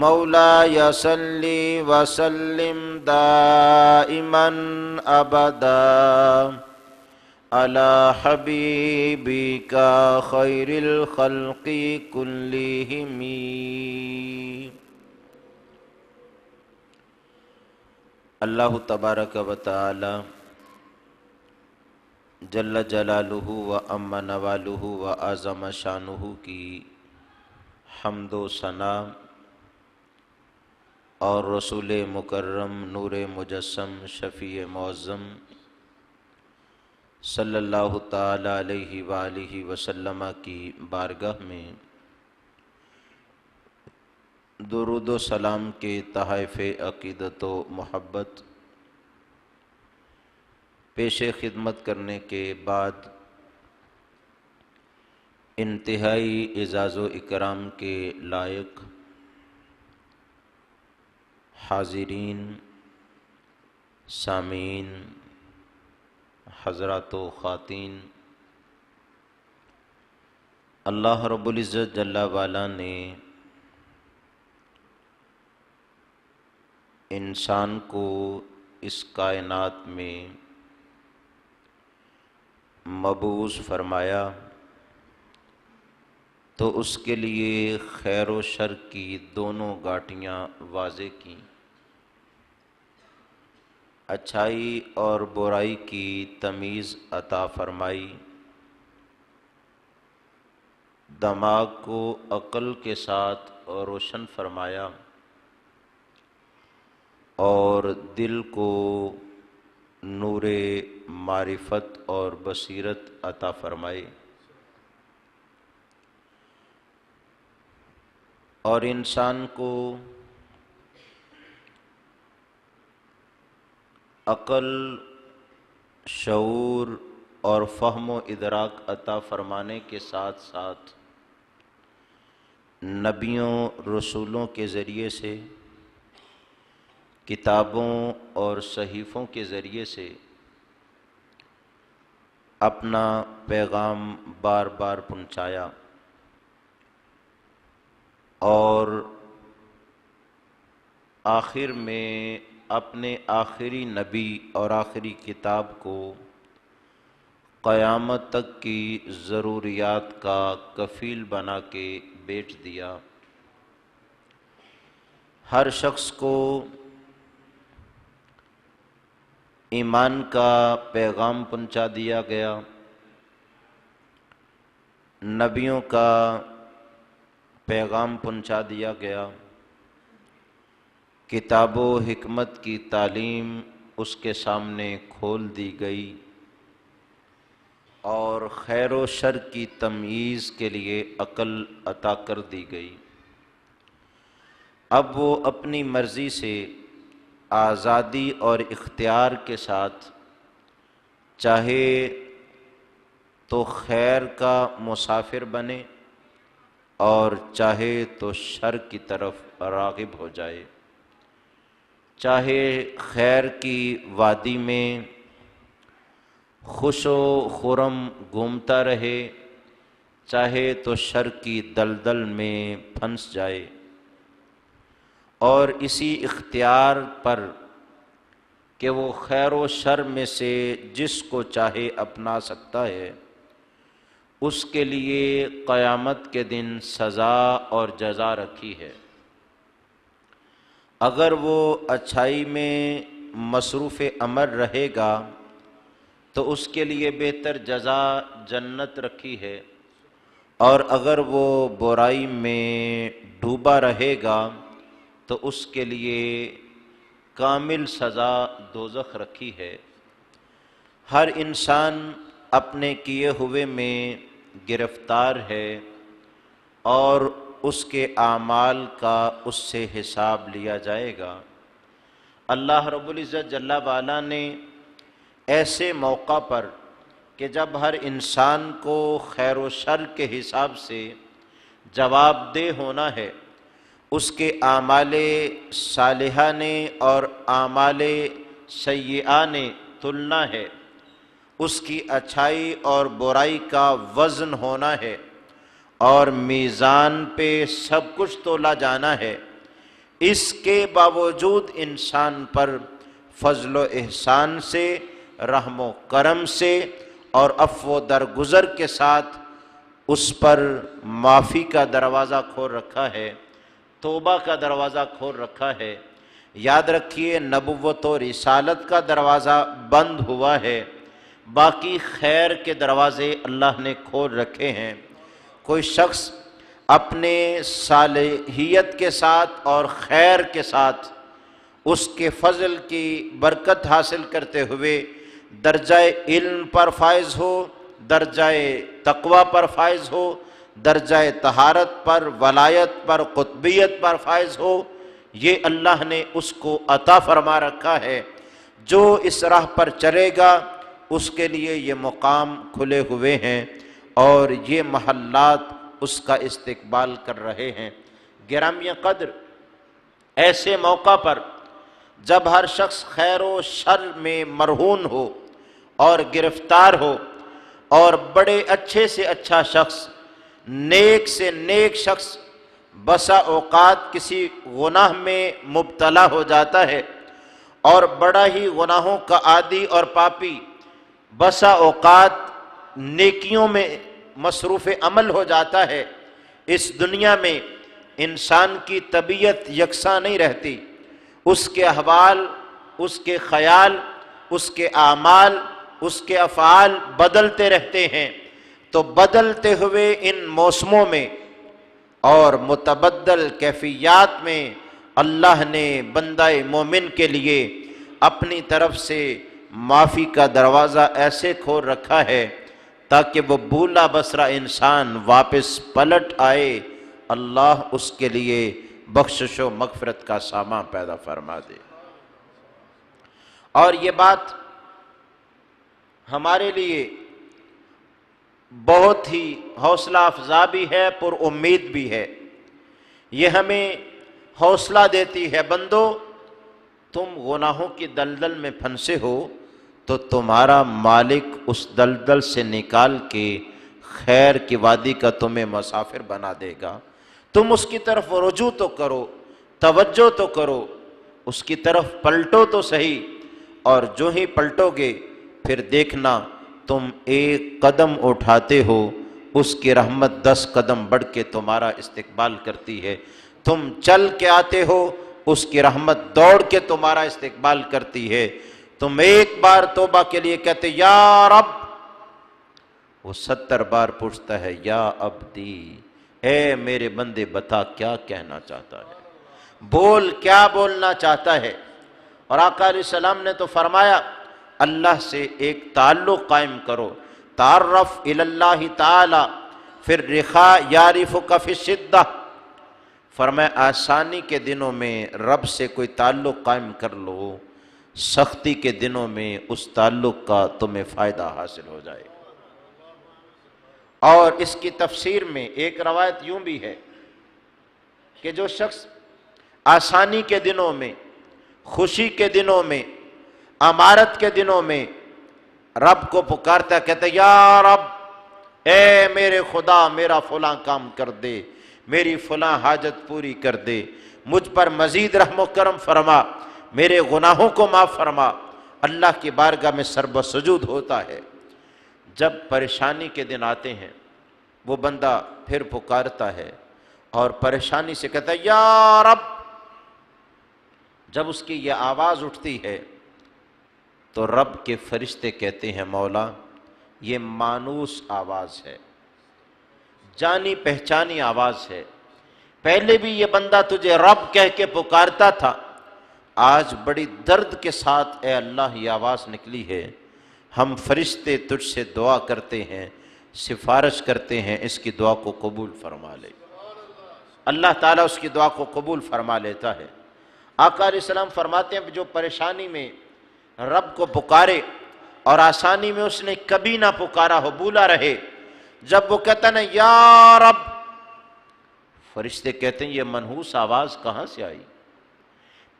مولاي صل وسلم دائما أبدا على حبيبك خير الخلق كلهم. اللہ تبارک و تعالی جل جلالہ و عم نوالہ و اعظم شانہ کی حمد و ثنا اور رسول مکرم نور مجسم شفیع معظم صلی اللہ تعالی علیہ وآلہ وسلم کی بارگاہ میں درود و سلام کے تحائف عقیدت و محبت پیش خدمت کرنے کے بعد انتہائی اعزاز و اکرام کے لائق حاضرین، سامعین، حضرات و خواتین، اللہ رب العزت جل وعلا نے انسان کو اس کائنات میں مبعوث فرمایا تو اس کے لیے خیر و شر کی دونوں گاٹیاں واضح کیں، اچھائی اور برائی کی تمیز عطا فرمائی، دماغ کو عقل کے ساتھ روشن فرمایا اور دل کو نور معرفت اور بصیرت عطا فرمائی، اور انسان کو عقل، شعور اور فہم و ادراک عطا فرمانے کے ساتھ ساتھ نبیوں رسولوں کے ذریعے سے، کتابوں اور صحیفوں کے ذریعے سے اپنا پیغام بار بار پہنچایا، اور آخر میں اپنے آخری نبی اور آخری کتاب کو قیامت تک کی ضروریات کا کفیل بنا کے بیچ دیا۔ ہر شخص کو ایمان کا پیغام پہنچا دیا گیا، نبیوں کا پیغام پہنچا دیا گیا، کتاب و حکمت کی تعلیم اس کے سامنے کھول دی گئی، اور خیر و شر کی تمییز کے لیے عقل عطا کر دی گئی۔ اب وہ اپنی مرضی سے آزادی اور اختیار کے ساتھ چاہے تو خیر کا مسافر بنے اور چاہے تو شر کی طرف راغب ہو جائے، چاہے خیر کی وادی میں خوش و خرم گھومتا رہے، چاہے تو شر کی دلدل میں پھنس جائے، اور اسی اختیار پر کہ وہ خیر و شر میں سے جس کو چاہے اپنا سکتا ہے، اس کے لیے قیامت کے دن سزا اور جزا رکھی ہے۔ اگر وہ اچھائی میں مصروف عمل رہے گا تو اس کے لیے بہتر جزا جنت رکھی ہے، اور اگر وہ برائی میں ڈوبا رہے گا تو اس کے لیے کامل سزا دوزخ رکھی ہے۔ ہر انسان اپنے کیے ہوئے میں گرفتار ہے، اور اس کے اعمال کا اس سے حساب لیا جائے گا۔ اللہ رب العزت جل وعلا نے ایسے موقع پر کہ جب ہر انسان کو خیر و شر کے حساب سے جواب دہ ہونا ہے، اس کے اعمال صالحہ نے اور اعمال سیئہ نے تلنا ہے، اس کی اچھائی اور برائی کا وزن ہونا ہے، اور میزان پہ سب کچھ تولا جانا ہے۔ اس کے باوجود انسان پر فضل و احسان سے، رحم و کرم سے اور عفو و درگزر کے ساتھ اس پر معافی کا دروازہ کھول رکھا ہے، توبہ کا دروازہ کھول رکھا ہے۔ یاد رکھیے نبوت و رسالت کا دروازہ بند ہوا ہے، باقی خیر کے دروازے اللہ نے کھول رکھے ہیں۔ کوئی شخص اپنے صالحیت کے ساتھ اور خیر کے ساتھ اس کے فضل کی برکت حاصل کرتے ہوئے درجہ علم پر فائز ہو، درجہ تقوی پر فائز ہو، درجہ طہارت پر، ولایت پر، قطبیت پر فائز ہو، یہ اللہ نے اس کو عطا فرما رکھا ہے۔ جو اس راہ پر چلے گا اس کے لیے یہ مقام کھلے ہوئے ہیں اور یہ محلات اس کا استقبال کر رہے ہیں۔ گرامی قدر، ایسے موقع پر جب ہر شخص خیر و شر میں مرہون ہو اور گرفتار ہو، اور بڑے اچھے سے اچھا شخص، نیک سے نیک شخص بسا اوقات کسی گناہ میں مبتلا ہو جاتا ہے، اور بڑا ہی گناہوں کا عادی اور پاپی بسا اوقات نیکیوں میں مصروف عمل ہو جاتا ہے۔ اس دنیا میں انسان کی طبیعت یکساں نہیں رہتی، اس کے احوال، اس کے خیال، اس کے اعمال، اس کے افعال بدلتے رہتے ہیں۔ تو بدلتے ہوئے ان موسموں میں اور متبدل کیفیات میں اللہ نے بندہ مومن کے لیے اپنی طرف سے معافی کا دروازہ ایسے کھول رکھا ہے تاکہ وہ بھولا بسرا انسان واپس پلٹ آئے، اللہ اس کے لیے بخشش و مغفرت کا سامان پیدا فرما دے۔ اور یہ بات ہمارے لیے بہت ہی حوصلہ افزا بھی ہے، پر امید بھی ہے۔ یہ ہمیں حوصلہ دیتی ہے، بندو تم گناہوں کی دلدل میں پھنسے ہو تو تمہارا مالک اس دلدل سے نکال کے خیر کی وادی کا تمہیں مسافر بنا دے گا۔ تم اس کی طرف رجوع تو کرو، توجہ تو کرو، اس کی طرف پلٹو تو صحیح، اور جو ہی پلٹو گے پھر دیکھنا تم ایک قدم اٹھاتے ہو، اس کی رحمت 10 قدم بڑھ کے تمہارا استقبال کرتی ہے۔ تم چل کے آتے ہو، اس کی رحمت دوڑ کے تمہارا استقبال کرتی ہے۔ تم ایک بار توبہ کے لیے کہتے یا رب، وہ 70 بار پوچھتا ہے یا عبدی، اے میرے بندے بتا کیا کہنا چاہتا ہے، بول کیا بولنا چاہتا ہے۔ اور آقا علیہ السلام نے تو فرمایا اللہ سے ایک تعلق قائم کرو، تعرف الی اللہ تعالی فی الرخاء یعرفک فی الشدہ۔ فرمایا آسانی کے دنوں میں رب سے کوئی تعلق قائم کر لو، سختی کے دنوں میں اس تعلق کا تمہیں فائدہ حاصل ہو جائے۔ اور اس کی تفسیر میں ایک روایت یوں بھی ہے کہ جو شخص آسانی کے دنوں میں، خوشی کے دنوں میں، امارت کے دنوں میں رب کو پکارتا، کہتا یا رب، اے میرے خدا میرا فلاں کام کر دے، میری فلاں حاجت پوری کر دے، مجھ پر مزید رحم و کرم فرما، میرے گناہوں کو معاف فرما، اللہ کی بارگاہ میں سرب سجود ہوتا ہے۔ جب پریشانی کے دن آتے ہیں وہ بندہ پھر پکارتا ہے اور پریشانی سے کہتا ہے یا رب۔ جب اس کی یہ آواز اٹھتی ہے تو رب کے فرشتے کہتے ہیں مولا یہ مانوس آواز ہے، جانی پہچانی آواز ہے، پہلے بھی یہ بندہ تجھے رب کہہ کے پکارتا تھا، آج بڑی درد کے ساتھ اے اللہ یہ آواز نکلی ہے، ہم فرشتے تجھ سے دعا کرتے ہیں، سفارش کرتے ہیں اس کی دعا کو قبول فرما لے۔ اللہ تعالیٰ اس کی دعا کو قبول فرما لیتا ہے۔ آقا علیہ السلام فرماتے ہیں جو پریشانی میں رب کو پکارے اور آسانی میں اس نے کبھی نہ پکارا ہو، بولا رہے، جب وہ کہتا نا یا رب، فرشتے کہتے ہیں یہ منحوس آواز کہاں سے آئی؟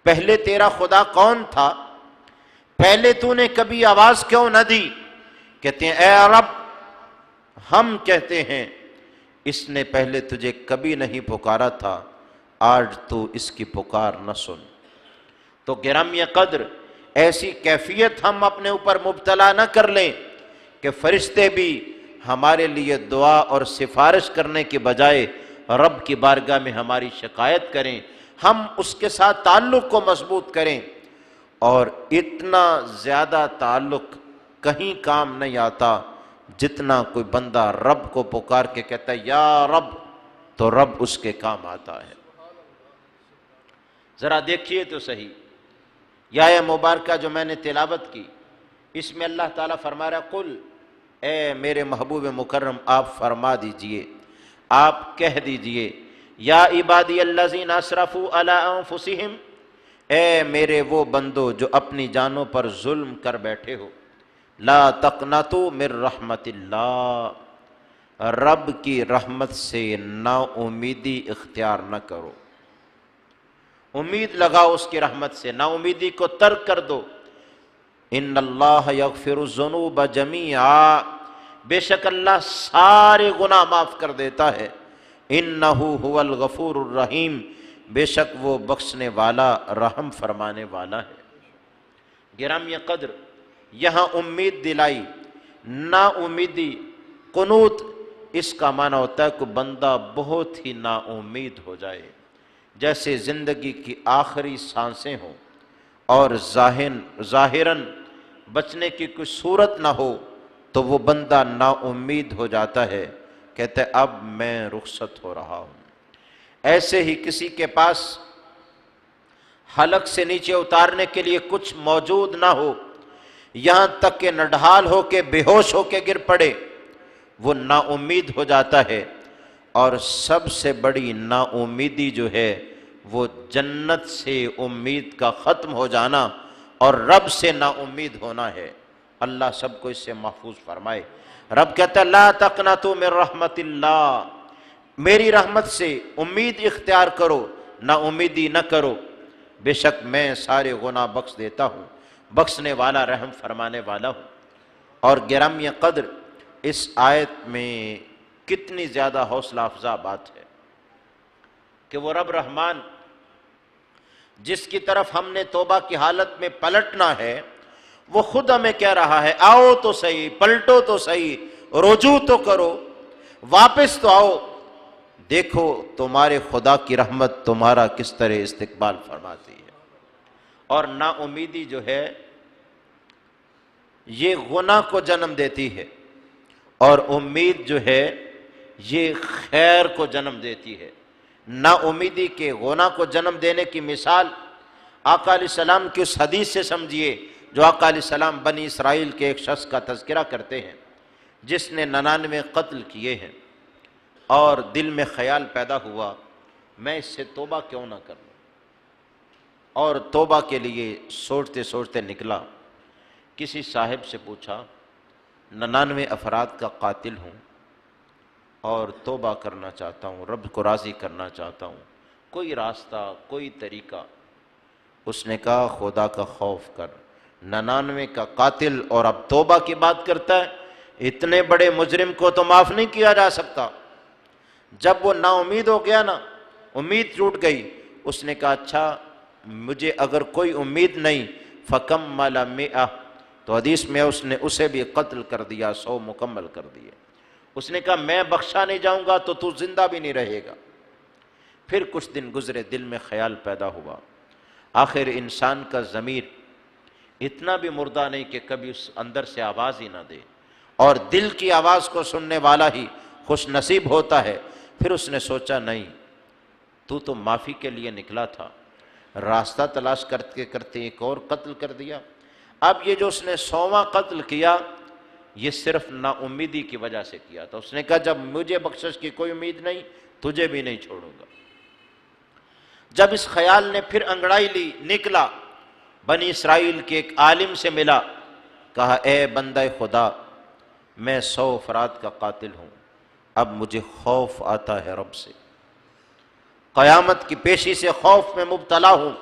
پہلے تیرا خدا کون تھا؟ پہلے تو نے کبھی آواز کیوں نہ دی؟ کہتے ہیں اے رب ہم کہتے ہیں اس نے پہلے تجھے کبھی نہیں پکارا تھا، آج تو اس کی پکار نہ سن۔ تو گرامی قدر ایسی کیفیت ہم اپنے اوپر مبتلا نہ کر لیں کہ فرشتے بھی ہمارے لیے دعا اور سفارش کرنے کے بجائے رب کی بارگاہ میں ہماری شکایت کریں۔ ہم اس کے ساتھ تعلق کو مضبوط کریں، اور اتنا زیادہ تعلق کہیں کام نہیں آتا جتنا کوئی بندہ رب کو پکار کے کہتا ہے یا رب، تو رب اس کے کام آتا ہے۔ ذرا دیکھیے تو صحیح، یہ آیہ مبارکہ جو میں نے تلاوت کی، اس میں اللہ تعالیٰ فرما رہا ہے قل، اے میرے محبوب مکرم آپ فرما دیجئے، آپ کہہ دیجئے، یا عبادی الذین اسرفوا علی انفسہم، اے میرے وہ بندو جو اپنی جانوں پر ظلم کر بیٹھے ہو، لا تقنطوا من رحمت اللہ، رب کی رحمت سے نا امیدی اختیار نہ کرو، امید لگاؤ اس کی رحمت سے، نا امیدی کو ترک کر دو۔ ان اللہ یغفر الذنوب جمیعا، بے شک اللہ سارے گناہ معاف کر دیتا ہے، انہ هو الغفور الرحیم، بے شک وہ بخشنے والا رحم فرمانے والا ہے۔ گرامی قدر یہاں امید دلائی، نا امیدی، قنوط، اس کا معنی ہوتا ہے کہ بندہ بہت ہی نا امید ہو جائے، جیسے زندگی کی آخری سانسیں ہوں اور ظاہراً بچنے کی کوئی صورت نہ ہو تو وہ بندہ نا امید ہو جاتا ہے، کہتا ہے اب میں رخصت ہو رہا ہوں۔ ایسے ہی کسی کے پاس حلق سے نیچے اتارنے کے لیے کچھ موجود نہ ہو، یہاں تک کہ نڈھال ہو کے بے ہوش ہو کے گر پڑے، وہ نا امید ہو جاتا ہے۔ اور سب سے بڑی نا امیدی جو ہے وہ جنت سے امید کا ختم ہو جانا اور رب سے نا امید ہونا ہے۔ اللہ سب کو اس سے محفوظ فرمائے۔ رب کہتا ہے لا تقنطوا من رحمت اللہ، میری رحمت سے امید اختیار کرو، نا امیدی نہ کرو، بے شک میں سارے گناہ بخش دیتا ہوں، بخشنے والا رحم فرمانے والا ہوں۔ اور گرامی قدر اس آیت میں کتنی زیادہ حوصلہ افزا بات ہے کہ وہ رب رحمان جس کی طرف ہم نے توبہ کی حالت میں پلٹنا ہے، وہ خود ہمیں کہہ رہا ہے آؤ تو صحیح، پلٹو تو صحیح، رجوع تو کرو، واپس تو آؤ، دیکھو تمہارے خدا کی رحمت تمہارا کس طرح استقبال فرماتی ہے۔ اور نا امیدی جو ہے یہ گناہ کو جنم دیتی ہے، اور امید جو ہے یہ خیر کو جنم دیتی ہے۔ نا امیدی کے گناہ کو جنم دینے کی مثال آقا علیہ السلام کی اس حدیث سے سمجھیے جو آقا علیہ السلام بنی اسرائیل کے ایک شخص کا تذکرہ کرتے ہیں جس نے 99 قتل کیے ہیں، اور دل میں خیال پیدا ہوا میں اس سے توبہ کیوں نہ کروں، اور توبہ کے لیے سوچتے سوچتے نکلا، کسی صاحب سے پوچھا 99 افراد کا قاتل ہوں اور توبہ کرنا چاہتا ہوں، رب کو راضی کرنا چاہتا ہوں، کوئی راستہ، کوئی طریقہ؟ اس نے کہا خدا کا خوف کر، 99 کا قاتل اور اب توبہ کی بات کرتا ہے، اتنے بڑے مجرم کو تو معاف نہیں کیا جا سکتا۔ جب وہ نا امید ہو گیا نا، امید ٹوٹ گئی، اس نے کہا اچھا مجھے اگر کوئی امید نہیں فکمل 100، تو حدیث میں اس نے اسے بھی قتل کر دیا، 100 مکمل کر دیے۔ اس نے کہا میں بخشا نہیں جاؤں گا تو تو زندہ بھی نہیں رہے گا۔ پھر کچھ دن گزرے، دل میں خیال پیدا ہوا، آخر انسان کا ضمیر اتنا بھی مردہ نہیں کہ کبھی اس اندر سے آواز ہی نہ دے، اور دل کی آواز کو سننے والا ہی خوش نصیب ہوتا ہے۔ پھر اس نے سوچا نہیں، تو معافی کے لیے نکلا تھا، راستہ تلاش کرتے کرتے ایک اور قتل کر دیا۔ اب یہ جو اس نے 100واں قتل کیا یہ صرف نا امیدی کی وجہ سے کیا تھا۔ اس نے کہا جب مجھے بخشش کی کوئی امید نہیں، تجھے بھی نہیں چھوڑوں گا۔ جب اس خیال نے پھر انگڑائی لی، نکلا، بنی اسرائیل کے ایک عالم سے ملا، کہا اے بندہ خدا میں 100 افراد کا قاتل ہوں، اب مجھے خوف آتا ہے رب سے، قیامت کی پیشی سے خوف میں مبتلا ہوں،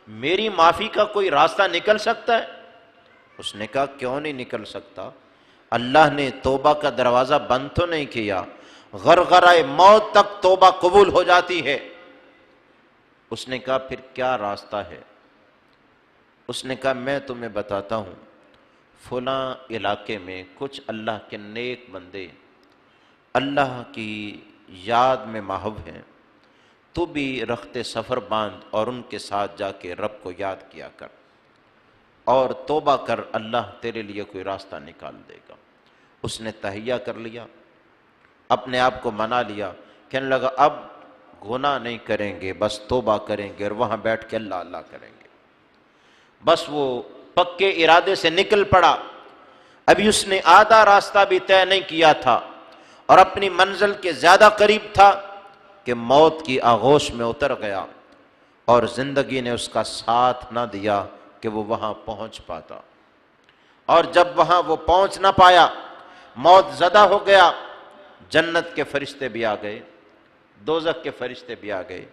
میری معافی کا کوئی راستہ نکل سکتا ہے؟ اس نے کہا کیوں نہیں نکل سکتا، اللہ نے توبہ کا دروازہ بند تو نہیں کیا، غرغرہ موت تک توبہ قبول ہو جاتی ہے۔ اس نے کہا پھر کیا راستہ ہے؟ اس نے کہا میں تمہیں بتاتا ہوں، فلاں علاقے میں کچھ اللہ کے نیک بندے اللہ کی یاد میں محو ہیں، تو بھی رخت سفر باندھ اور ان کے ساتھ جا کے رب کو یاد کیا کر اور توبہ کر، اللہ تیرے لیے کوئی راستہ نکال دے گا۔ اس نے تہیہ کر لیا، اپنے آپ کو منا لیا، کہنے لگا اب گناہ نہیں کریں گے، بس توبہ کریں گے اور وہاں بیٹھ کے اللہ اللہ کریں گے۔ بس وہ پکے ارادے سے نکل پڑا، ابھی اس نے آدھا راستہ بھی طے نہیں کیا تھا اور اپنی منزل کے زیادہ قریب تھا کہ موت کی آغوش میں اتر گیا، اور زندگی نے اس کا ساتھ نہ دیا کہ وہ وہاں پہنچ پاتا۔ اور جب وہاں وہ پہنچ نہ پایا، موت زدہ ہو گیا، جنت کے فرشتے بھی آ گئے، دوزخ کے فرشتے بھی آ گئے۔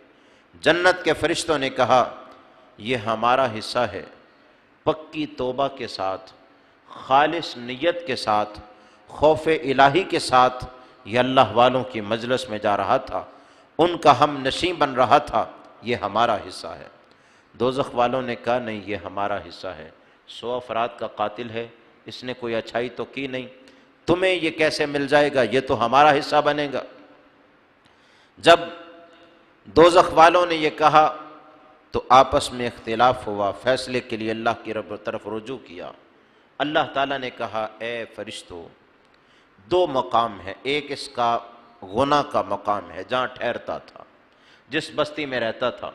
جنت کے فرشتوں نے کہا یہ ہمارا حصہ ہے، پکی توبہ کے ساتھ، خالص نیت کے ساتھ، خوف الہی کے ساتھ یہ اللہ والوں کی مجلس میں جا رہا تھا، ان کا ہم نشیں بن رہا تھا، یہ ہمارا حصہ ہے۔ دوزخ والوں نے کہا نہیں، یہ ہمارا حصہ ہے، 100 افراد کا قاتل ہے، اس نے کوئی اچھائی تو کی نہیں، تمہیں یہ کیسے مل جائے گا، یہ تو ہمارا حصہ بنے گا۔ جب دوزخ والوں نے یہ کہا تو آپس میں اختلاف ہوا، فیصلے کے لیے اللہ کی طرف رجوع کیا۔ اللہ تعالیٰ نے کہا اے فرشتو، 2 مقام ہے، ایک اس کا گناہ کا مقام ہے جہاں ٹھہرتا تھا، جس بستی میں رہتا تھا،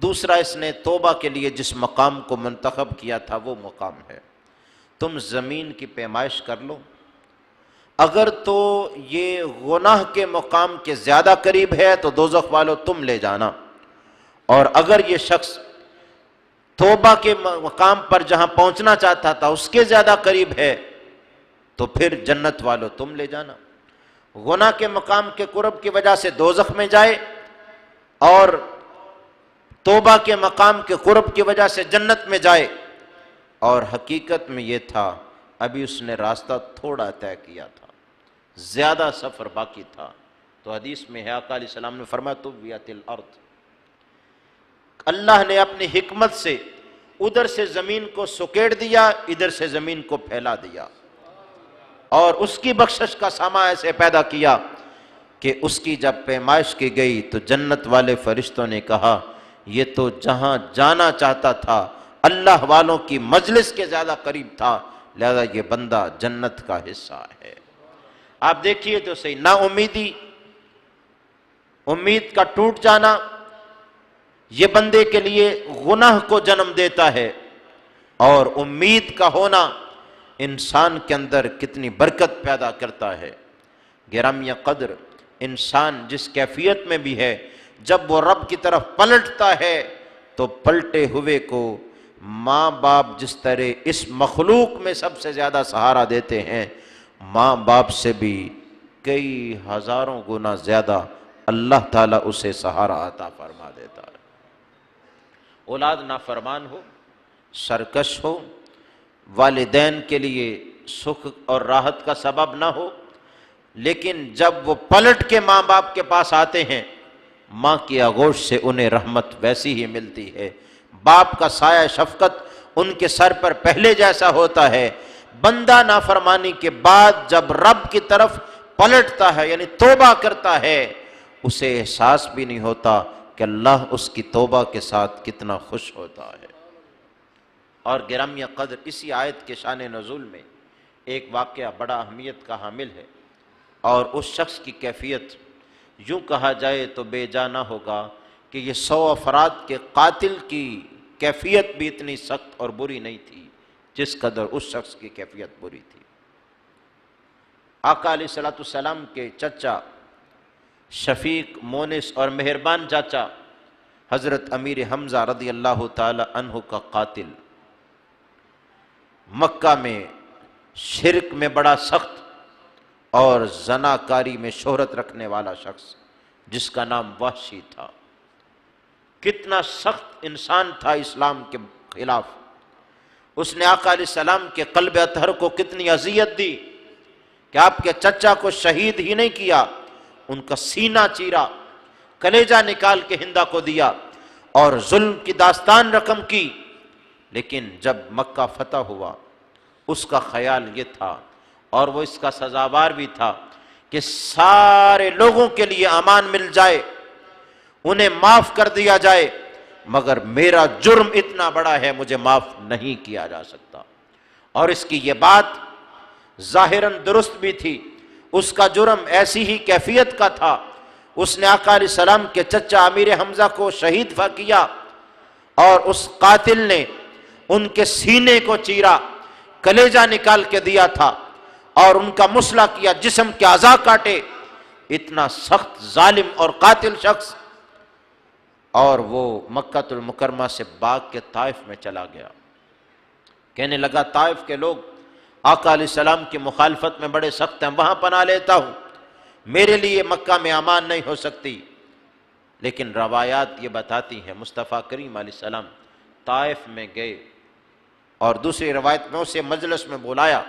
دوسرا اس نے توبہ کے لیے جس مقام کو منتخب کیا تھا وہ مقام ہے، تم زمین کی پیمائش کر لو، اگر تو یہ گناہ کے مقام کے زیادہ قریب ہے تو دوزخ والو تم لے جانا، اور اگر یہ شخص توبہ کے مقام پر جہاں پہنچنا چاہتا تھا اس کے زیادہ قریب ہے تو پھر جنت والو تم لے جانا۔ گناہ کے مقام کے قرب کی وجہ سے دوزخ میں جائے اور توبہ کے مقام کے قرب کی وجہ سے جنت میں جائے، اور حقیقت میں یہ تھا ابھی اس نے راستہ تھوڑا طے کیا تھا، زیادہ سفر باقی تھا۔ تو حدیث میں ہے آقا علیہ السلام نے فرمایا طویت الارض، اللہ نے اپنی حکمت سے ادھر سے زمین کو سکیڑ دیا، ادھر سے زمین کو پھیلا دیا، اور اس کی بخشش کا سامہ ایسے پیدا کیا کہ اس کی جب پیمائش کی گئی تو جنت والے فرشتوں نے کہا یہ تو جہاں جانا چاہتا تھا اللہ والوں کی مجلس کے زیادہ قریب تھا، لہذا یہ بندہ جنت کا حصہ ہے۔ آپ دیکھیے تو صحیح، نا امیدی، امید کا ٹوٹ جانا یہ بندے کے لیے گناہ کو جنم دیتا ہے، اور امید کا ہونا انسان کے اندر کتنی برکت پیدا کرتا ہے۔ گرامیہ قدر، انسان جس کیفیت میں بھی ہے، جب وہ رب کی طرف پلٹتا ہے تو پلٹے ہوئے کو ماں باپ جس طرح اس مخلوق میں سب سے زیادہ سہارا دیتے ہیں، ماں باپ سے بھی کئی ہزاروں گنا زیادہ اللہ تعالیٰ اسے سہارا عطا فرما دیتا ہے۔ اولاد نافرمان ہو، سرکش ہو، والدین کے لیے سکھ اور راحت کا سبب نہ ہو، لیکن جب وہ پلٹ کے ماں باپ کے پاس آتے ہیں، ماں کی آغوش سے انہیں رحمت ویسی ہی ملتی ہے، باپ کا سایہ شفقت ان کے سر پر پہلے جیسا ہوتا ہے۔ بندہ نافرمانی کے بعد جب رب کی طرف پلٹتا ہے یعنی توبہ کرتا ہے، اسے احساس بھی نہیں ہوتا کہ اللہ اس کی توبہ کے ساتھ کتنا خوش ہوتا ہے۔ اور گرامیہ قدر، اسی آیت کے شان نزول میں ایک واقعہ بڑا اہمیت کا حامل ہے، اور اس شخص کی کیفیت یوں کہا جائے تو بے جا نہ ہوگا کہ یہ 100 افراد کے قاتل کی کیفیت بھی اتنی سخت اور بری نہیں تھی جس قدر اس شخص کی کیفیت بری تھی۔ آقا علیہ السلام کے چچا، شفیق، مونس اور مہربان چاچا حضرت امیر حمزہ رضی اللہ تعالی عنہ کا قاتل، مکہ میں شرک میں بڑا سخت اور زناکاری میں شہرت رکھنے والا شخص جس کا نام وحشی تھا، کتنا سخت انسان تھا اسلام کے خلاف۔ اس نے آقا علیہ السلام کے قلب اطہر کو کتنی اذیت دی کہ آپ کے چچا کو شہید ہی نہیں کیا، ان کا سینہ چیرا، کلیجہ نکال کے ہندہ کو دیا، اور ظلم کی داستان رقم کی، لیکن جب مکہ فتح ہوا اس کا خیال یہ تھا، اور وہ اس کا سزاوار بھی تھا، کہ سارے لوگوں کے لیے امان مل جائے، انہیں معاف کر دیا جائے، مگر میرا جرم اتنا بڑا ہے، مجھے معاف نہیں کیا جا سکتا۔ اور اس کی یہ بات ظاہراً درست بھی تھی، اس کا جرم ایسی ہی کیفیت کا تھا، اس نے آقا علیہ السلام کے چچا امیر حمزہ کو شہید کیا، اور اس قاتل نے ان کے سینے کو چیرا، کلیجہ نکال کے دیا تھا، اور ان کا مسلح کیا، جسم کے اعضاء کاٹے، اتنا سخت ظالم اور قاتل شخص۔ اور وہ مکہ المکرمہ سے بھاگ کے طائف میں چلا گیا، کہنے لگا طائف کے لوگ آقا علیہ السلام کی مخالفت میں بڑے سخت ہیں، وہاں پناہ لیتا ہوں، میرے لیے مکہ میں امان نہیں ہو سکتی۔ لیکن روایات یہ بتاتی ہیں مصطفیٰ کریم علیہ السلام طائف میں گئے، اور دوسری روایت میں اسے مجلس میں بلایا،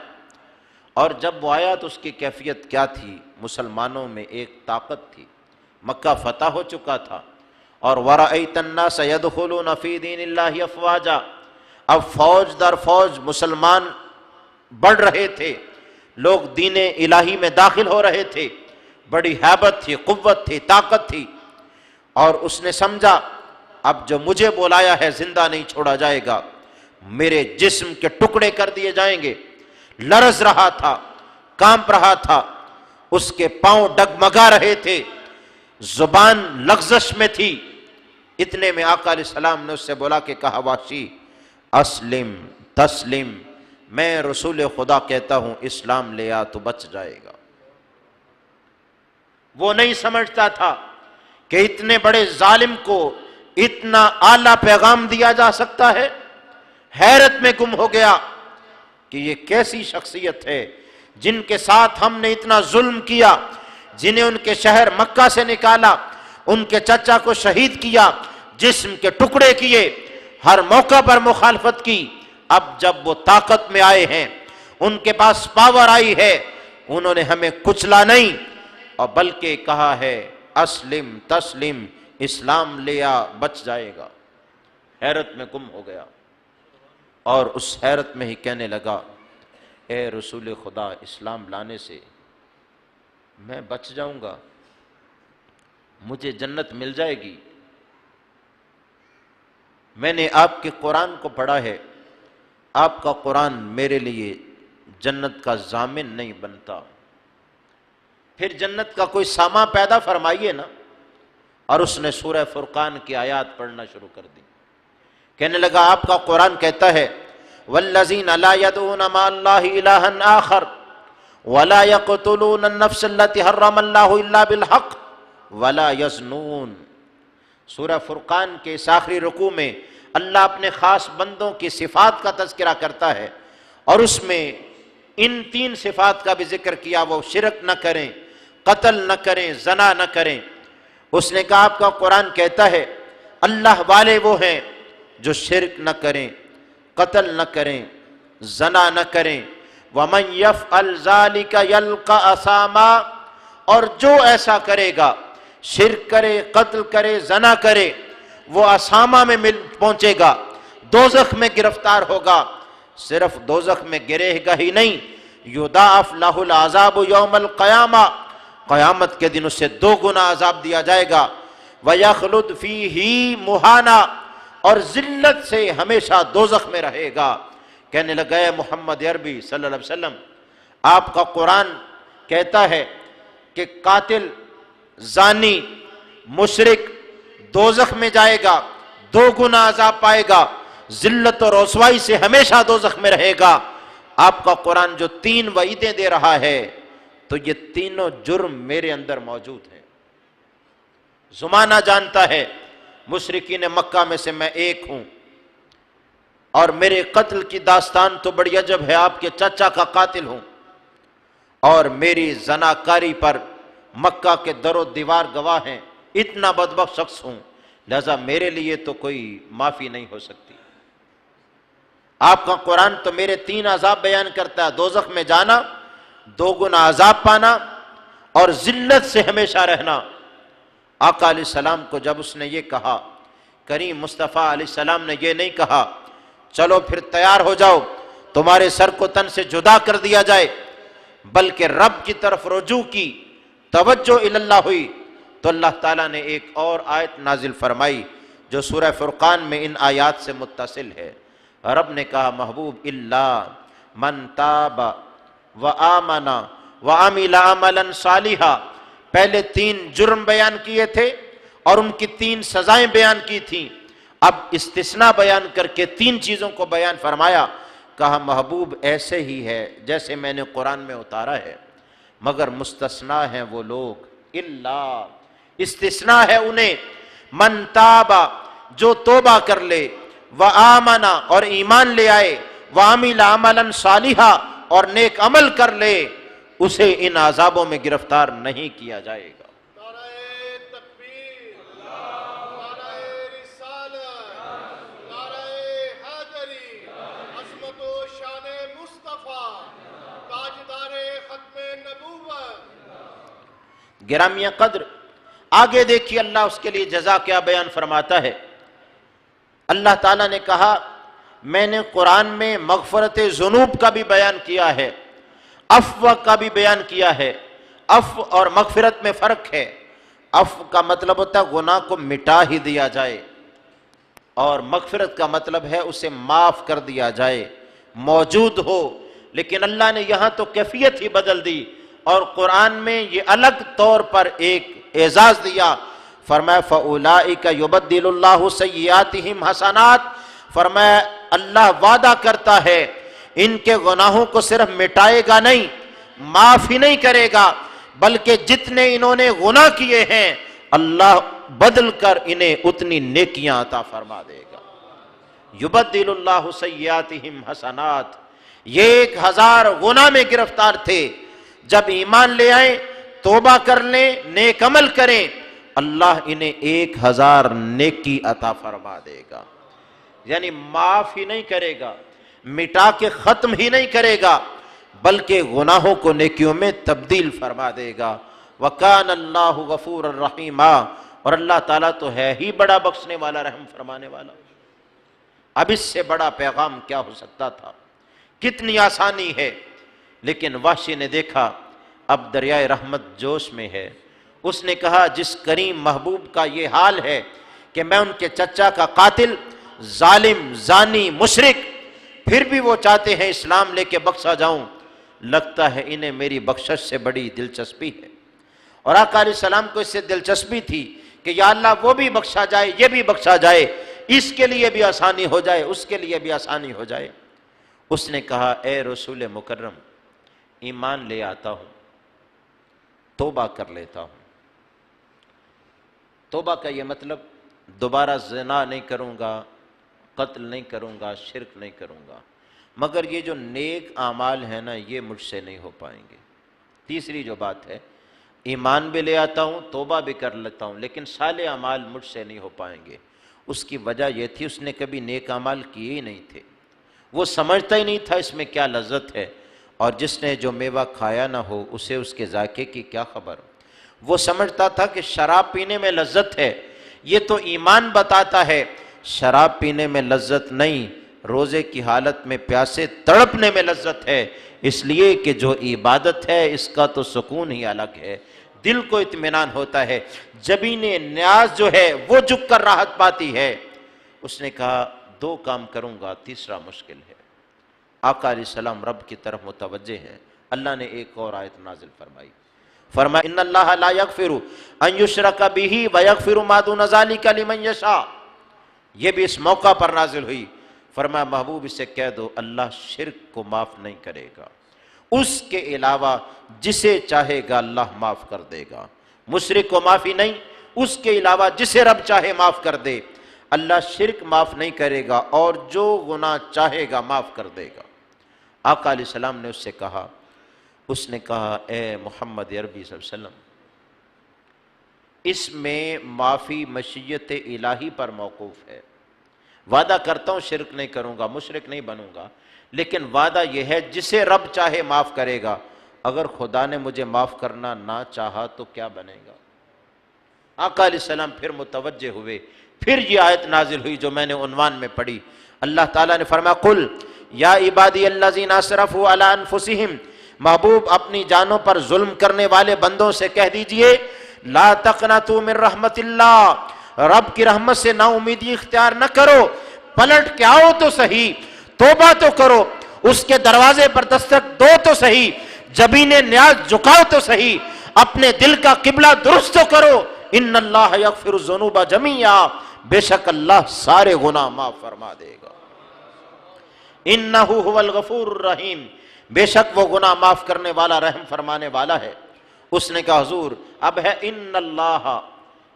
اور جب وہ آیا تو اس کی کیفیت کیا تھی؟ مسلمانوں میں ایک طاقت تھی، مکہ فتح ہو چکا تھا، اور وَرَأَيْتَ النَّاسَ يَدْخُلُونَ فِي دِينِ اللَّهِ أَفْوَاجًا، اب فوج در فوج مسلمان بڑھ رہے تھے، لوگ دین الہی میں داخل ہو رہے تھے، بڑی ہیبت تھی، قوت تھی، طاقت تھی، اور اس نے سمجھا اب جو مجھے بلایا ہے زندہ نہیں چھوڑا جائے گا، میرے جسم کے ٹکڑے کر دیے جائیں گے۔ لرز رہا تھا، کانپ رہا تھا، اس کے پاؤں ڈگمگا رہے تھے، زبان لغزش میں تھی۔ اتنے میں آقا علیہ السلام نے اس سے بولا کہ کہا وحشی اسلم تسلم، میں رسول خدا کہتا ہوں اسلام لے آ تو بچ جائے گا۔ وہ نہیں سمجھتا تھا کہ اتنے بڑے ظالم کو اتنا اعلیٰ پیغام دیا جا سکتا ہے، حیرت میں گم ہو گیا کہ یہ کیسی شخصیت ہے جن کے ساتھ ہم نے اتنا ظلم کیا، جنہیں ان کے شہر مکہ سے نکالا، ان کے چچا کو شہید کیا، جسم کے ٹکڑے کیے، ہر موقع پر مخالفت کی۔ اب جب وہ طاقت میں آئے ہیں، ان کے پاس پاور آئی ہے، انہوں نے ہمیں کچلا نہیں، اور بلکہ کہا ہے اسلم تسلم، اسلام لیا بچ جائے گا۔ حیرت میں گم ہو گیا، اور اس حیرت میں ہی کہنے لگا اے رسول خدا، اسلام لانے سے میں بچ جاؤں گا، مجھے جنت مل جائے گی؟ میں نے آپ کے قرآن کو پڑھا ہے، آپ کا قرآن میرے لیے جنت کا ضامن نہیں بنتا، پھر جنت کا کوئی سامان پیدا فرمائیے نا۔ اور اس نے سورہ فرقان کی آیات پڑھنا شروع کر دی، کہنے لگا آپ کا قرآن کہتا ہے والذین لا يدعون مع اللہ الہا آخر ولا يقتلون النفس التي حرم اللہ الا بالحق ولا يزنون۔ سورہ فرقان کے اس آخری رکوع میں اللہ اپنے خاص بندوں کی صفات کا تذکرہ کرتا ہے، اور اس میں ان تین صفات کا بھی ذکر کیا، وہ شرک نہ کریں، قتل نہ کریں، زنا نہ کریں۔ اس نے کہا آپ کا قرآن کہتا ہے اللہ والے وہ ہیں جو شرک نہ کریں، قتل نہ کریں، زنا نہ کریں، وَمَنْ يَفْعَلْ ذَلِكَ يَلْقَ أَثَامًا، اور جو ایسا کرے گا، شرک کرے، قتل کرے، زنا کرے، وہ اسامہ میں پہنچے گا، دوزخ میں گرفتار ہوگا۔ صرف دوزخ میں گرے گا ہی نہیں، یضاعف لہ العذاب یوم القیامہ، قیامت کے دن اسے 2 گنا عذاب دیا جائے گا، وَيَخْلُدْ فِيهِ مُحَانًا، اور ذلت سے ہمیشہ دوزخ میں رہے گا۔ کہنے لگا اے محمد عربی صلی اللہ علیہ وسلم، آپ کا قرآن کہتا ہے کہ قاتل، زانی، مشرک دوزخ میں جائے گا، 2 گنا عذاب پائے گا، ذلت اور رسوائی سے ہمیشہ دوزخ میں رہے گا۔ آپ کا قرآن جو 3 وعیدیں دے رہا ہے، تو یہ تینوں جرم میرے اندر موجود ہیں۔ زمانہ جانتا ہے مشرکین مکہ میں سے میں ایک ہوں، اور میرے قتل کی داستان تو بڑی عجب ہے، آپ کے چچا کا قاتل ہوں، اور میری زناکاری پر مکہ کے در و دیوار گواہ ہیں، اتنا بدبخت شخص ہوں، لہذا میرے لیے تو کوئی معافی نہیں ہو سکتی۔ آپ کا قرآن تو میرے 3 عذاب بیان کرتا ہے، دوزخ میں جانا، 2 گنا عذاب پانا، اور ذلت سے ہمیشہ رہنا۔ آقا علیہ السلام کو جب اس نے یہ کہا کریم مصطفیٰ علیہ السلام نے یہ نہیں کہا چلو پھر تیار ہو جاؤ تمہارے سر کو تن سے جدا کر دیا جائے، بلکہ رب کی طرف رجوع کی، توجہ اللہ ہوئی تو اللہ تعالیٰ نے ایک اور آیت نازل فرمائی جو سورہ فرقان میں ان آیات سے متصل ہے۔ رب نے کہا محبوب الا من تاب وآمن وعمل عملا صالحا، پہلے 3 جرم بیان کیے تھے اور ان کی 3 سزائیں بیان کی تھیں، اب استثناء بیان کر کے 3 چیزوں کو بیان فرمایا، کہا محبوب ایسے ہی ہے جیسے میں نے قرآن میں اتارا ہے، مگر مستثنیٰ ہیں وہ لوگ، الا استثناء ہے انہیں، من تاب جو توبہ کر لے، وآمن اور ایمان لے آئے، وعمل عملا صالحا اور نیک عمل کر لے، اسے ان عذابوں میں گرفتار نہیں کیا جائے گا۔ نعرہ تکبیر، نعرہ رسالت، نعرہ حیدری، عظمت و شان مصطفیٰ، تاجدار ختم نبوت۔ گرامیہ قدر، آگے دیکھیے اللہ اس کے لیے جزا کیا بیان فرماتا ہے۔ اللہ تعالیٰ نے کہا میں نے قرآن میں مغفرت ذنوب کا بھی بیان کیا ہے، عفو کا بھی بیان کیا ہے۔ عفو اور مغفرت میں فرق ہے۔ عفو کا مطلب ہوتا ہے گناہ کو مٹا ہی دیا جائے، اور مغفرت کا مطلب ہے اسے معاف کر دیا جائے، موجود ہو، لیکن اللہ نے یہاں تو کیفیت ہی بدل دی اور قرآن میں یہ الگ طور پر ایک اعزاز دیا۔ فرمایا فَأُولَئِكَ يُبَدِّلُ اللَّهُ سَيِّئَاتِهِمْ حَسَنَاتٍ، فرمایا اللہ وعدہ کرتا ہے ان کے گناہوں کو صرف مٹائے گا نہیں، معاف ہی نہیں کرے گا، بلکہ جتنے انہوں نے گناہ کیے ہیں اللہ بدل کر انہیں اتنی نیکیاں عطا فرما دے گا۔ یبدل اللہ سیئاتہم حسنات، یہ 1000 گناہ میں گرفتار تھے، جب ایمان لے آئیں، توبہ کر لیں، نیک عمل کریں، اللہ انہیں 1000 نیکی عطا فرما دے گا۔ یعنی معاف ہی نہیں کرے گا، مٹا کے ختم ہی نہیں کرے گا، بلکہ گناہوں کو نیکیوں میں تبدیل فرما دے گا۔ وَكَانَ اللَّهُ غَفُورًا رَحِيمًا، اور اللہ تعالیٰ تو ہے ہی بڑا بخشنے والا، رحم فرمانے والا۔ اب اس سے بڑا پیغام کیا ہو سکتا تھا؟ کتنی آسانی ہے، لیکن وحشی نے دیکھا اب دریائے رحمت جوش میں ہے۔ اس نے کہا جس کریم محبوب کا یہ حال ہے کہ میں ان کے چچا کا قاتل، ظالم، زانی، مشرک، پھر بھی وہ چاہتے ہیں اسلام لے کے بخشا جاؤں، لگتا ہے انہیں میری بخشش سے بڑی دلچسپی ہے۔ اور آقا علیہ السلام کو اس سے دلچسپی تھی کہ یا اللہ وہ بھی بخشا جائے، یہ بھی بخشا جائے، اس کے لیے بھی آسانی ہو جائے، اس کے لیے بھی آسانی ہو جائے۔ اس نے کہا اے رسول مکرم، ایمان لے آتا ہوں، توبہ کر لیتا ہوں۔ توبہ کا یہ مطلب دوبارہ زنا نہیں کروں گا، قتل نہیں کروں گا، شرک نہیں کروں گا، مگر یہ جو نیک اعمال ہیں نا یہ مجھ سے نہیں ہو پائیں گے۔ تیسری جو بات ہے، ایمان بھی لے آتا ہوں، توبہ بھی کر لیتا ہوں، لیکن صالح اعمال مجھ سے نہیں ہو پائیں گے۔ اس کی وجہ یہ تھی اس نے کبھی نیک اعمال کیے ہی نہیں تھے، وہ سمجھتا ہی نہیں تھا اس میں کیا لذت ہے، اور جس نے جو میوہ کھایا نہ ہو اسے اس کے ذائقے کی کیا خبر۔ وہ سمجھتا تھا کہ شراب پینے میں لذت ہے، یہ تو ایمان بتاتا ہے شراب پینے میں لذت نہیں، روزے کی حالت میں پیاسے تڑپنے میں لذت ہے، اس لیے کہ جو عبادت ہے اس کا تو سکون ہی الگ ہے، دل کو اطمینان ہوتا ہے، جبین نیاز جو ہے وہ جھک کر راحت پاتی ہے۔ اس نے کہا 2 کام کروں گا، تیسرا مشکل ہے۔ آقا علیہ السلام رب کی طرف متوجہ ہیں، اللہ نے ایک اور آیت نازل فرمائی، فرمایا ان اللہ لا یغفر ان یشرک بہ ویغفر ما دون ذلک لمن یشاء، یہ بھی اس موقع پر نازل ہوئی۔ فرمایا محبوب اسے کہہ دو اللہ شرک کو معاف نہیں کرے گا، اس کے علاوہ جسے چاہے گا اللہ معاف کر دے گا۔ مشرک کو معافی نہیں، اس کے علاوہ جسے رب چاہے معاف کر دے۔ اللہ شرک معاف نہیں کرے گا اور جو گناہ چاہے گا معاف کر دے گا۔ آقا علیہ السلام نے اس سے کہا، اس نے کہا اے محمد عربی صلی اللہ علیہ وسلم، اس میں معافی مشیت الہی پر موقوف ہے۔ وعدہ کرتا ہوں شرک نہیں کروں گا، مشرک نہیں بنوں گا، لیکن وعدہ یہ ہے جسے رب چاہے معاف کرے گا، اگر خدا نے مجھے معاف کرنا نہ چاہا تو کیا بنے گا؟ آقا علیہ السلام پھر متوجہ ہوئے پھر یہ آیت نازل ہوئی جو میں نے عنوان میں پڑھی. اللہ تعالیٰ نے فرمایا قل یا عبادی الذین اسرفوا علی انفسہم، محبوب اپنی جانوں پر ظلم کرنے والے بندوں سے کہہ دیجئے لا تقنطوا من رحمت اللہ، رب کی رحمت سے نا امیدی اختیار نہ کرو، پلٹ کے آؤ تو صحیح، توبہ تو کرو، اس کے دروازے پر دستک دو تو صحیح، جبین نیاز جھکاؤ تو صحیح، اپنے دل کا قبلہ درست تو کرو. ان اللہ یغفر الذنوب جمیعا، بے شک اللہ سارے گناہ معاف فرما دے گا. انہ هو الغفور الرحیم، بے شک وہ گناہ معاف کرنے والا رحم فرمانے والا ہے. اس نے کہا حضور اب ہے ان اللہ،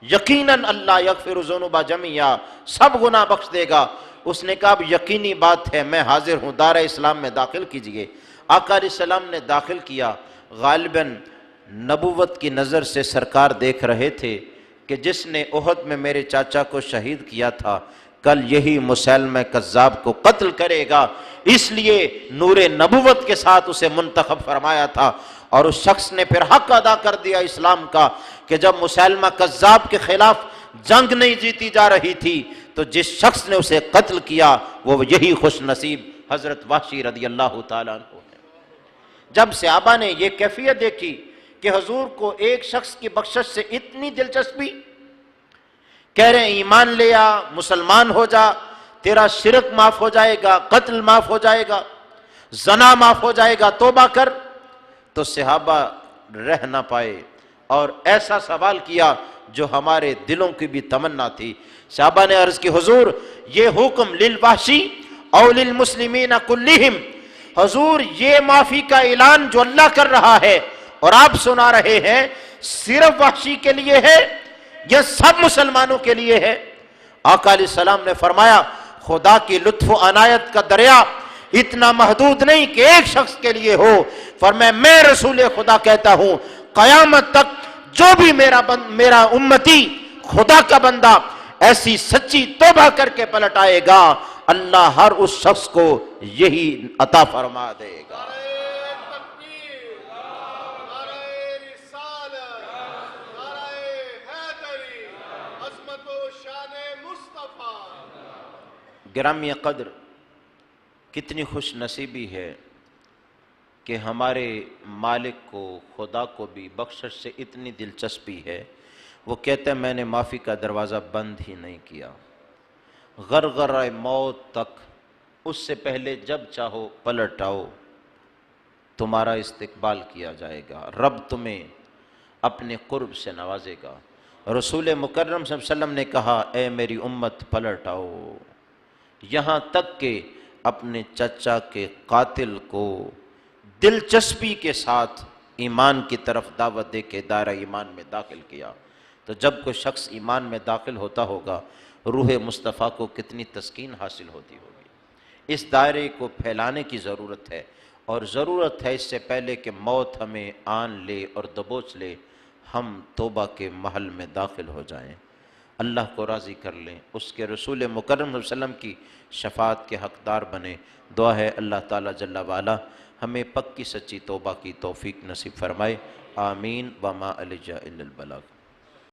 یقیناً اللہ یغفر الذنوب جمیعا، سب گناہ بخش دے گا. اس نے کہا اب یقینی بات ہے، میں حاضر ہوں، دار اسلام میں داخل کیجئے. آقا علیہ السلام نے داخل کیا. غالباً نبوت کی نظر سے سرکار دیکھ رہے تھے کہ جس نے احد میں میرے چاچا کو شہید کیا تھا کل یہی مسیلمہ کذاب کو قتل کرے گا، اس لیے نور نبوت کے ساتھ اسے منتخب فرمایا تھا. اور اس شخص نے پھر حق ادا کر دیا اسلام کا کہ جب مسیلمہ کذاب کے خلاف جنگ نہیں جیتی جا رہی تھی تو جس شخص نے اسے قتل کیا وہ یہی خوش نصیب حضرت وحشی رضی اللہ تعالیٰ عنہ ہے. جب صحابہ نے یہ کیفیت دیکھی کہ حضور کو ایک شخص کی بخشش سے اتنی دلچسپی، کہہ رہے ہیں ایمان لے آ، مسلمان ہو جا، تیرا شرک معاف ہو جائے گا، قتل معاف ہو جائے گا، زنا معاف ہو جائے گا، توبہ کر، تو صحابہ رہ نہ پائے اور ایسا سوال کیا جو ہمارے دلوں کی بھی تمنا تھی. صحابہ نے عرض کی حضور یہ حکم للوحشی او للمسلمین کلہم، حضور یہ معافی کا اعلان جو اللہ کر رہا ہے اور آپ سنا رہے ہیں صرف وحشی کے لیے ہے یا سب مسلمانوں کے لیے ہے؟ آقا علیہ السلام نے فرمایا خدا کی لطف و عنایت کا دریا اتنا محدود نہیں کہ ایک شخص کے لیے ہو. فرمایا میں رسول خدا کہتا ہوں قیامت تک جو بھی میرا امتی خدا کا بندہ ایسی سچی توبہ کر کے پلٹ آئے گا اللہ ہر اس شخص کو یہی عطا فرما دے گا. گرامی قدر، کتنی خوش نصیبی ہے کہ ہمارے مالک کو، خدا کو بھی بخشش سے اتنی دلچسپی ہے. وہ کہتے ہیں میں نے معافی کا دروازہ بند ہی نہیں کیا، غرغرہ موت تک، اس سے پہلے جب چاہو پلٹ آؤ، تمہارا استقبال کیا جائے گا، رب تمہیں اپنے قرب سے نوازے گا. رسول مکرم صلی اللہ علیہ وسلم نے کہا اے میری امت پلٹ آؤ، یہاں تک کہ اپنے چچا کے قاتل کو دلچسپی کے ساتھ ایمان کی طرف دعوت دے کے دائرہ ایمان میں داخل کیا. تو جب کوئی شخص ایمان میں داخل ہوتا ہوگا روح مصطفیٰ کو کتنی تسکین حاصل ہوتی ہوگی. اس دائرے کو پھیلانے کی ضرورت ہے، اور ضرورت ہے اس سے پہلے کہ موت ہمیں آن لے اور دبوچ لے ہم توبہ کے محل میں داخل ہو جائیں، اللہ کو راضی کر لیں، اس کے رسول مکرم صلی اللہ علیہ وسلم کی شفاعت کے حقدار بنیں. دعا ہے اللہ تعالیٰ جل وعلا ہمیں پکی سچی توبہ کی توفیق نصیب فرمائے. آمین. وما علیہ الا البلاغ.